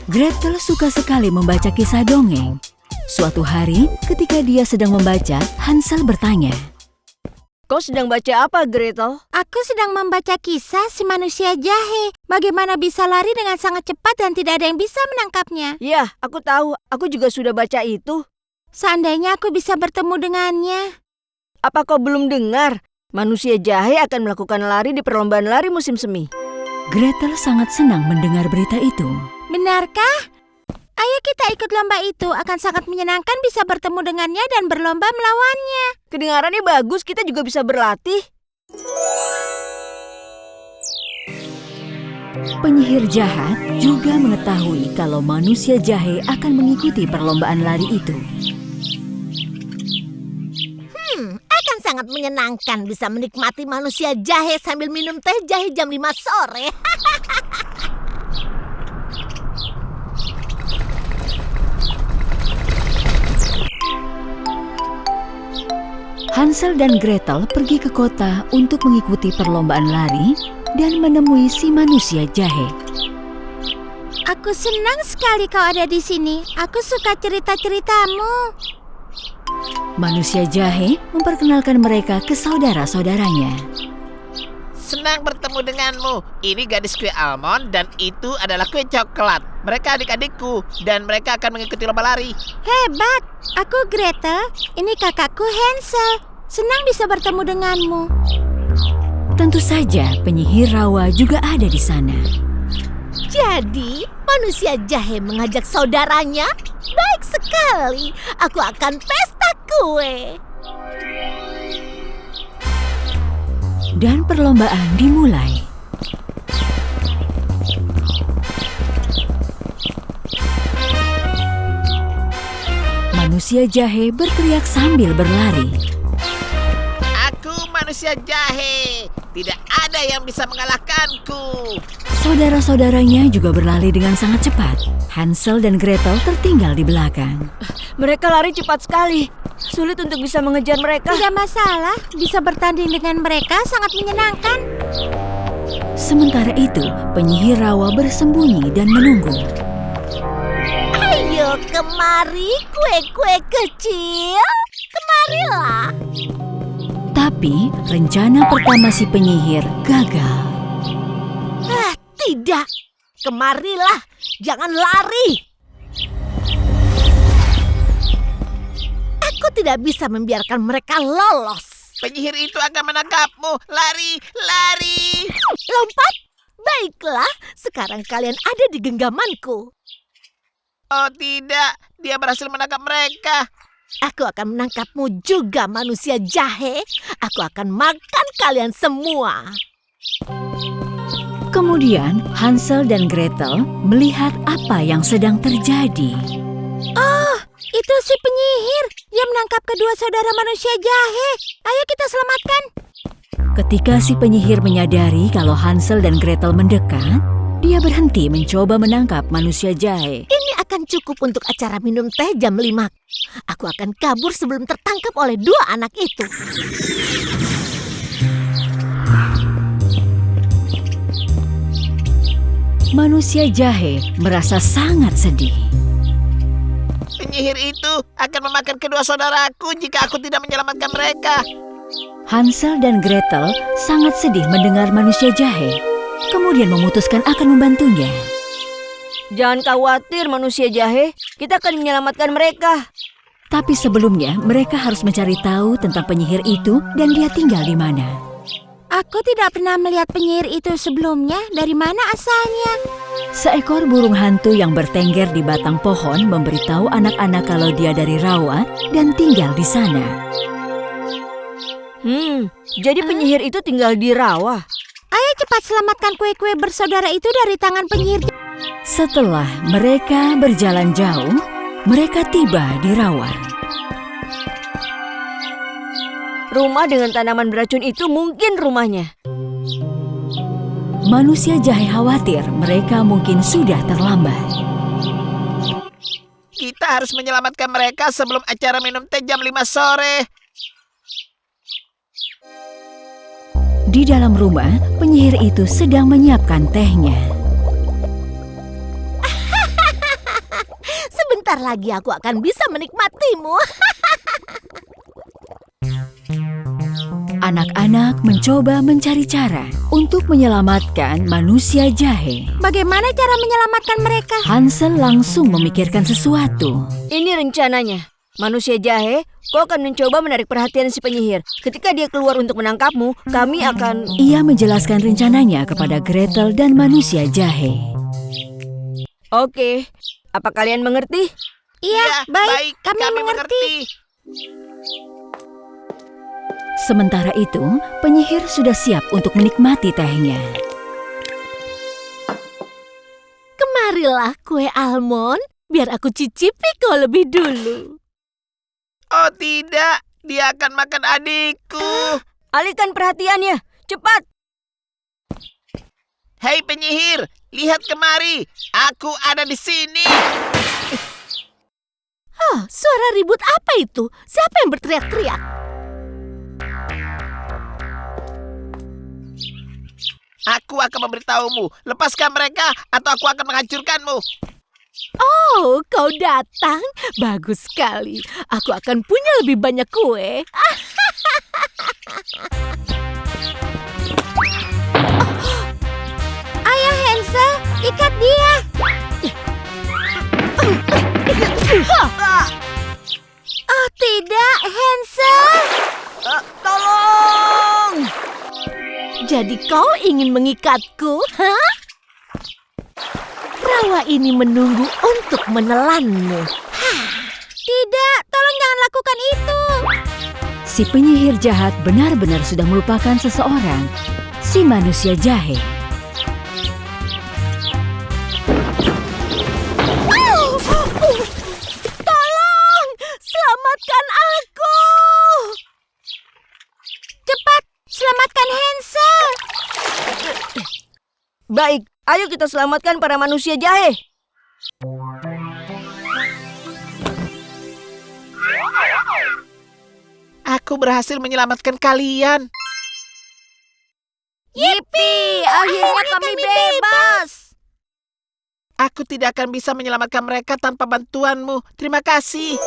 Gretel suka sekali membaca kisah dongeng. Suatu hari, ketika dia sedang membaca, Hansel bertanya, Kau sedang baca apa, Gretel? Aku sedang membaca kisah si manusia jahe. Bagaimana bisa lari dengan sangat cepat dan tidak ada yang bisa menangkapnya. Ya, aku tahu. Aku juga sudah baca itu. Seandainya aku bisa bertemu dengannya. Apa kau belum dengar? Manusia jahe akan melakukan lari di perlombaan lari musim semi. Gretel sangat senang mendengar berita itu. Benarkah? Ayo kita ikut lomba itu. Akan sangat menyenangkan bisa bertemu dengannya dan berlomba melawannya. Kedengarannya bagus, kita juga bisa berlatih. Penyihir jahat juga mengetahui kalau manusia jahe akan mengikuti perlombaan lari itu. Akan sangat menyenangkan bisa menikmati manusia jahe sambil minum teh jahe jam 5 sore. Hansel dan Gretel pergi ke kota untuk mengikuti perlombaan lari dan menemui si manusia jahe. Aku senang sekali kau ada di sini. Aku suka cerita-ceritamu. Manusia jahe memperkenalkan mereka ke saudara-saudaranya. Senang bertemu denganmu. Ini gadis kue almond dan itu adalah kue coklat. Mereka adik-adikku dan mereka akan mengikuti lomba lari. Hebat. Aku Gretel. Ini kakakku Hansel. Senang bisa bertemu denganmu. Tentu saja penyihir rawa juga ada di sana. Jadi, manusia jahe mengajak saudaranya? Baik sekali. Aku akan pesta kue. Dan perlombaan dimulai. Manusia jahe berteriak sambil berlari. Aku manusia jahe. Tidak ada yang bisa mengalahkanku. Saudara-saudaranya juga berlari dengan sangat cepat. Hansel dan Gretel tertinggal di belakang. Mereka lari cepat sekali. Sulit untuk bisa mengejar mereka. Tidak masalah. Bisa bertanding dengan mereka sangat menyenangkan. Sementara itu, penyihir rawa bersembunyi dan menunggu. Ayo kemari kue-kue kecil. Kemarilah. Tapi rencana pertama si penyihir gagal. Tidak. Kemarilah. Jangan lari. Aku tidak bisa membiarkan mereka lolos. Penyihir itu akan menangkapmu. Lari, lari. Lompat? Baiklah, sekarang kalian ada di genggamanku. Oh tidak, dia berhasil menangkap mereka. Aku akan menangkapmu juga, manusia jahe. Aku akan makan kalian semua. Kemudian Hansel dan Gretel melihat apa yang sedang terjadi. Oh, itu si penyihir. Dia menangkap kedua saudara manusia jahe. Ayo kita selamatkan. Ketika si penyihir menyadari kalau Hansel dan Gretel mendekat, dia berhenti mencoba menangkap manusia jahe. Ini akan cukup untuk acara minum teh jam 5. Aku akan kabur sebelum tertangkap oleh dua anak itu. Manusia jahe merasa sangat sedih. Penyihir itu akan memakan kedua saudaraku jika aku tidak menyelamatkan mereka. Hansel dan Gretel sangat sedih mendengar manusia jahe. Kemudian memutuskan akan membantunya. Jangan khawatir manusia jahe. Kita akan menyelamatkan mereka. Tapi sebelumnya mereka harus mencari tahu tentang penyihir itu dan dia tinggal di mana. Aku tidak pernah melihat penyihir itu sebelumnya. Dari mana asalnya? Seekor burung hantu yang bertengger di batang pohon memberitahu anak-anak kalau dia dari rawa dan tinggal di sana. Jadi penyihir itu tinggal di rawa. Ayo cepat selamatkan kue-kue bersaudara itu dari tangan penyihir. Setelah mereka berjalan jauh, mereka tiba di rawa. Rumah dengan tanaman beracun itu mungkin rumahnya. Manusia jahe khawatir mereka mungkin sudah terlambat. Kita harus menyelamatkan mereka sebelum acara minum teh jam 5 sore. Di dalam rumah, penyihir itu sedang menyiapkan tehnya. sebentar lagi aku akan bisa menikmatimu. Anak-anak mencoba mencari cara untuk menyelamatkan manusia jahe. Bagaimana cara menyelamatkan mereka? Hansel langsung memikirkan sesuatu. Ini rencananya. Manusia jahe, kau akan mencoba menarik perhatian si penyihir. Ketika dia keluar untuk menangkapmu, kami akan... Ia menjelaskan rencananya kepada Gretel dan manusia jahe. Oke, apa kalian mengerti? Iya, baik. Kami mengerti. Sementara itu, penyihir sudah siap untuk menikmati tehnya. Kemarilah kue almond, biar aku cicipi kau lebih dulu. Oh tidak, dia akan makan adikku. Alihkan perhatiannya, cepat! Hei penyihir, lihat kemari. Aku ada di sini. Suara ribut apa itu? Siapa yang berteriak-teriak? Aku akan memberitahumu. Lepaskan mereka atau aku akan menghancurkanmu. Oh, kau datang? Bagus sekali. Aku akan punya lebih banyak kue. Ayo Hansel, ikat dia. Oh tidak, Hansel. Tolong! Jadi kau ingin mengikatku, hah? Rawa ini menunggu untuk menelanmu. Tidak, tolong jangan lakukan itu. Si penyihir jahat benar-benar sudah melupakan seseorang, si manusia jahe. Tolong, selamatkan aku. Cepat, selamatkan Hansel. Baik, ayo kita selamatkan para manusia jahe. Aku berhasil menyelamatkan kalian. Yippee, akhirnya kami bebas. Aku tidak akan bisa menyelamatkan mereka tanpa bantuanmu. Terima kasih.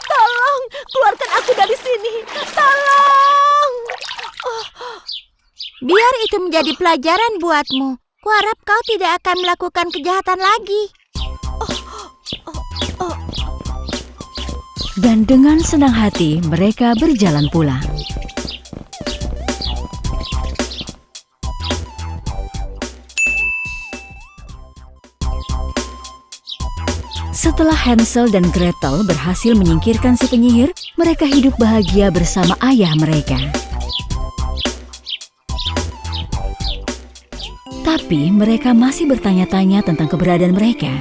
Tolong, keluarkan aku dari sini. Tolong. Biar itu menjadi pelajaran buatmu. Kuharap kau tidak akan melakukan kejahatan lagi. Dan dengan senang hati mereka berjalan pulang. Setelah Hansel dan Gretel berhasil menyingkirkan si penyihir, mereka hidup bahagia bersama ayah mereka. Tapi mereka masih bertanya-tanya tentang keberadaan mereka.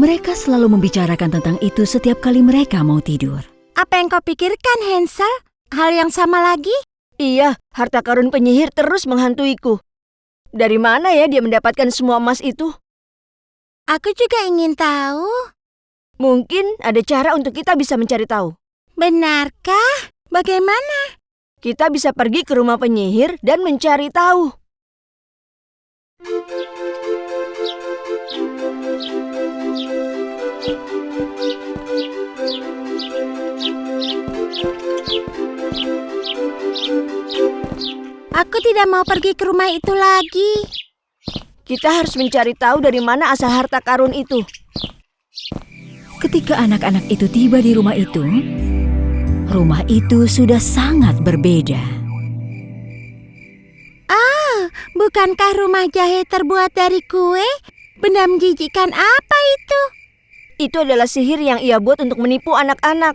Mereka selalu membicarakan tentang itu setiap kali mereka mau tidur. Apa yang kau pikirkan, Hansel? Hal yang sama lagi? Iya, harta karun penyihir terus menghantuiku. Dari mana ya dia mendapatkan semua emas itu? Aku juga ingin tahu. Mungkin ada cara untuk kita bisa mencari tahu. Benarkah? Bagaimana? Kita bisa pergi ke rumah penyihir dan mencari tahu. Aku tidak mau pergi ke rumah itu lagi. Kita harus mencari tahu dari mana asal harta karun itu. Ketika anak-anak itu tiba di rumah itu sudah sangat berbeda. Bukankah rumah jahe terbuat dari kue? Benda menjijikkan apa itu? Itu adalah sihir yang ia buat untuk menipu anak-anak.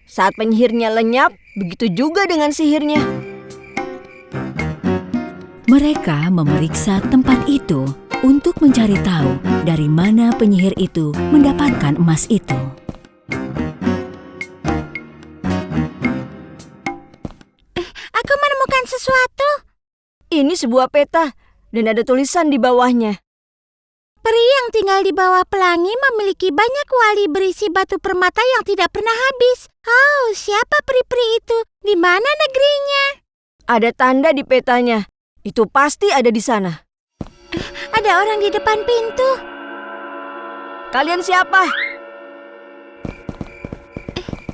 Saat penyihirnya lenyap, begitu juga dengan sihirnya. Mereka memeriksa tempat itu untuk mencari tahu dari mana penyihir itu mendapatkan emas itu. Aku menemukan sesuatu. Ini sebuah peta dan ada tulisan di bawahnya. Peri yang tinggal di bawah pelangi memiliki banyak wali berisi batu permata yang tidak pernah habis. Oh, siapa peri-peri itu? Di mana negerinya? Ada tanda di petanya. Itu pasti ada di sana. Ada orang di depan pintu. Kalian siapa?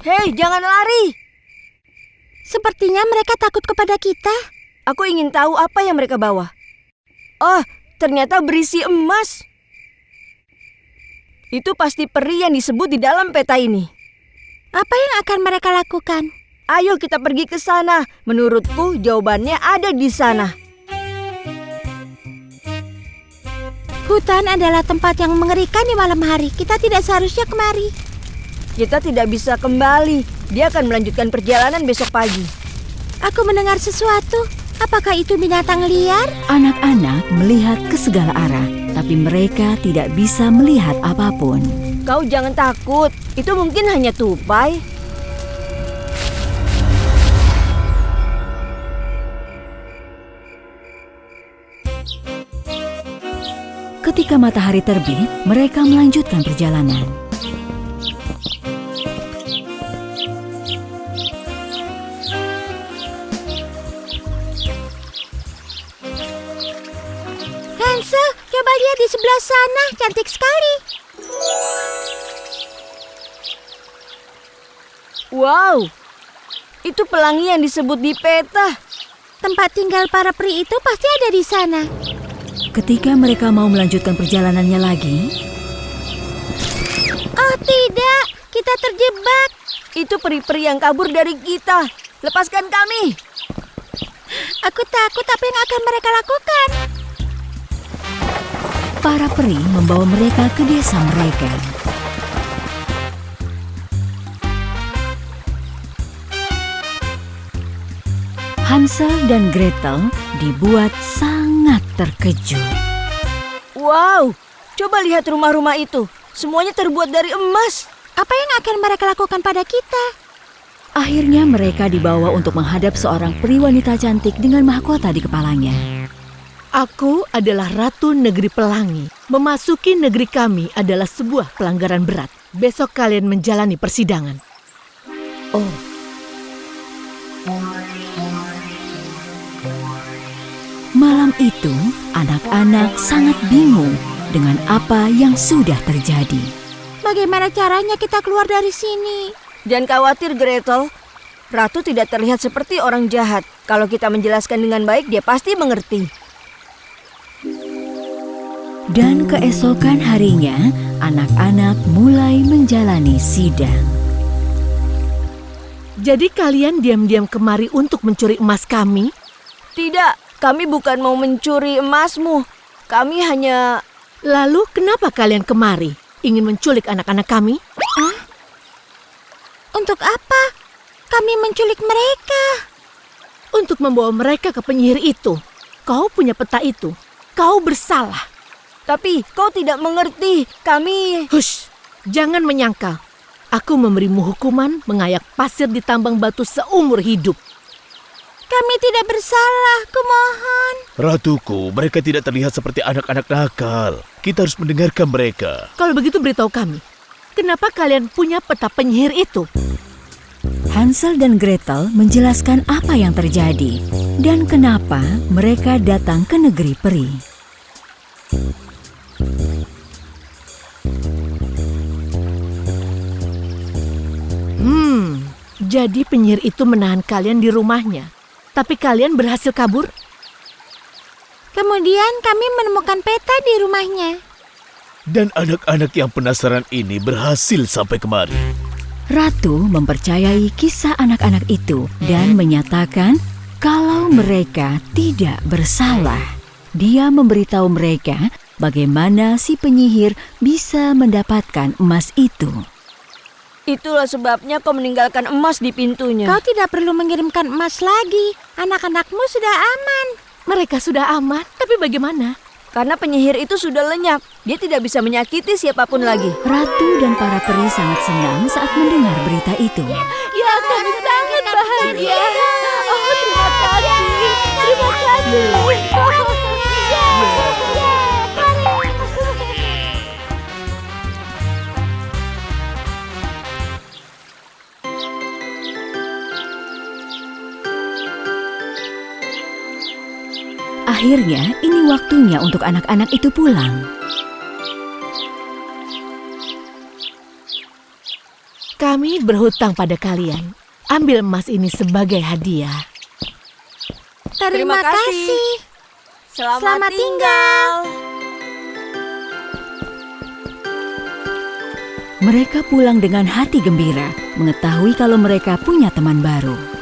Hei, jangan lari. Sepertinya mereka takut kepada kita. Aku ingin tahu apa yang mereka bawa. Oh, ternyata berisi emas. Itu pasti peri yang disebut di dalam peta ini. Apa yang akan mereka lakukan? Ayo kita pergi ke sana. Menurutku jawabannya ada di sana. Hutan adalah tempat yang mengerikan di malam hari. Kita tidak seharusnya kemari. Kita tidak bisa kembali. Dia akan melanjutkan perjalanan besok pagi. Aku mendengar sesuatu. Apakah itu binatang liar? Anak-anak melihat ke segala arah, tapi mereka tidak bisa melihat apapun. Kau jangan takut. Itu mungkin hanya tupai. Ketika matahari terbit, mereka melanjutkan perjalanan. Hansel, coba lihat di sebelah sana. Cantik sekali. Wow, itu pelangi yang disebut di peta. Tempat tinggal para peri itu pasti ada di sana. Ketika mereka mau melanjutkan perjalanannya lagi, Oh tidak, kita terjebak. Itu peri-peri yang kabur dari kita. Lepaskan kami. Aku takut apa yang akan mereka lakukan. para peri membawa mereka ke desa mereka. Hansel dan Gretel dibuat sangat terkejut. Wow, coba lihat rumah-rumah itu. Semuanya terbuat dari emas. Apa yang akan mereka lakukan pada kita? Akhirnya mereka dibawa untuk menghadap seorang peri wanita cantik dengan mahkota di kepalanya. Aku adalah Ratu Negeri Pelangi. Memasuki negeri kami adalah sebuah pelanggaran berat. Besok kalian menjalani persidangan. Oh, malam itu anak-anak sangat bingung dengan apa yang sudah terjadi. Bagaimana caranya kita keluar dari sini? Jangan khawatir, Gretel. Ratu tidak terlihat seperti orang jahat. Kalau kita menjelaskan dengan baik, dia pasti mengerti. Dan keesokan harinya, anak-anak mulai menjalani sidang. Jadi kalian diam-diam kemari untuk mencuri emas kami? Tidak, kami bukan mau mencuri emasmu. Kami hanya... Lalu kenapa kalian kemari? Ingin menculik anak-anak kami? Untuk apa? Kami menculik mereka. Untuk membawa mereka ke penyihir itu. Kau punya peta itu. Kau bersalah. Tapi kau tidak mengerti. Kami... Hush, jangan menyangkal. Aku memberimu hukuman mengayak pasir di tambang batu seumur hidup. Kami tidak bersalah, kumohon. Ratuku, mereka tidak terlihat seperti anak-anak nakal. Kita harus mendengarkan mereka. Kalau begitu beritahu kami. Kenapa kalian punya peta penyihir itu? Hansel dan Gretel menjelaskan apa yang terjadi dan kenapa mereka datang ke negeri peri. Jadi penyihir itu menahan kalian di rumahnya. Tapi kalian berhasil kabur? Kemudian kami menemukan peta di rumahnya. Dan anak-anak yang penasaran ini berhasil sampai kemari. Ratu mempercayai kisah anak-anak itu dan menyatakan kalau mereka tidak bersalah. Dia memberitahu mereka bagaimana si penyihir bisa mendapatkan emas itu. Itulah sebabnya kau meninggalkan emas di pintunya. Kau tidak perlu mengirimkan emas lagi. Anak-anakmu sudah aman. Mereka sudah aman, tapi bagaimana? Karena penyihir itu sudah lenyap. Dia tidak bisa menyakiti siapapun lagi. Ratu dan para peri sangat senang saat mendengar berita itu. Ya, kami sangat bahagia. Oh, terima kasih. Terima kasih. Akhirnya, ini waktunya untuk anak-anak itu pulang. Kami berhutang pada kalian. Ambil emas ini sebagai hadiah. Terima kasih. Selamat tinggal. Mereka pulang dengan hati gembira, mengetahui kalau mereka punya teman baru.